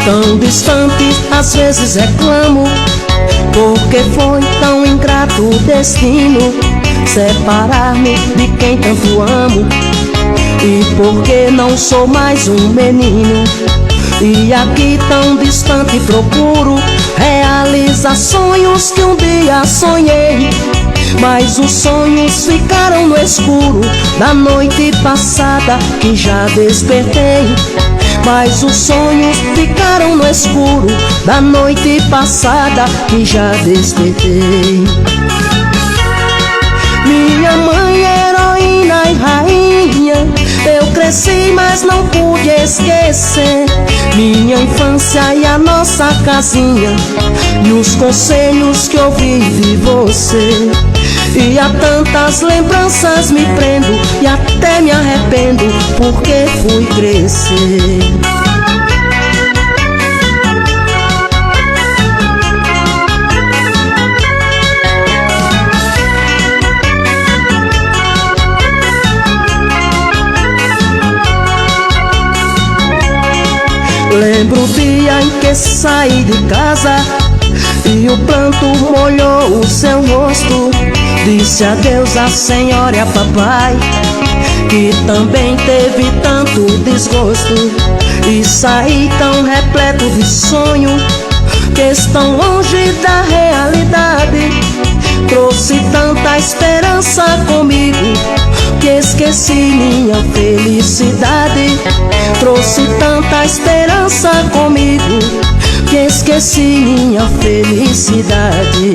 Tão distante, às vezes reclamo, porque foi tão ingrato o destino separar-me de quem tanto amo. E porque não sou mais um menino, e aqui tão distante procuro realizar sonhos que um dia sonhei. Mas os sonhos ficaram no escuro da noite passada que já despertei. Mas os sonhos ficaram no escuro da noite passada que já despertei. Minha mãe, heroína e rainha, eu cresci mas não pude esquecer minha infância e a nossa casinha, e os conselhos que ouvi de você. E a tantas lembranças me prendo e até me arrependo porque fui crescer. Lembro o dia em que saí de casa e o pranto molhou o seu rosto. Disse adeus à senhora e a papai, que também teve tanto desgosto. E saí tão repleto de sonho, que estão longe da realidade. Trouxe tanta esperança comigo, que esqueci minha felicidade. Trouxe tanta esperança comigo, que esqueci minha felicidade.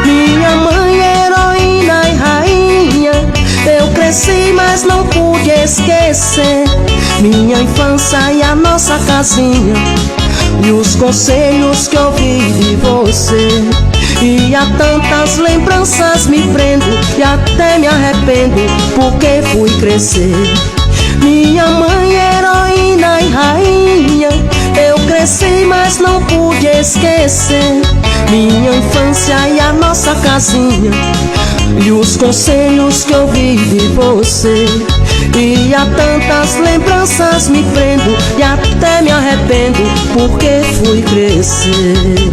Minha mãe, heroína e rainha, eu cresci mas não pude esquecer minha infância e a nossa casinha, e os conselhos que ouvi de você. E a tantas lembranças me prendo e até me arrependo porque fui crescer. Minha mãe, heroína e rainha, eu cresci mas não pude esquecer minha infância e a nossa casinha, e os conselhos que ouvi de você. E a tantas lembranças me prendo e até me arrependo porque fui crescer.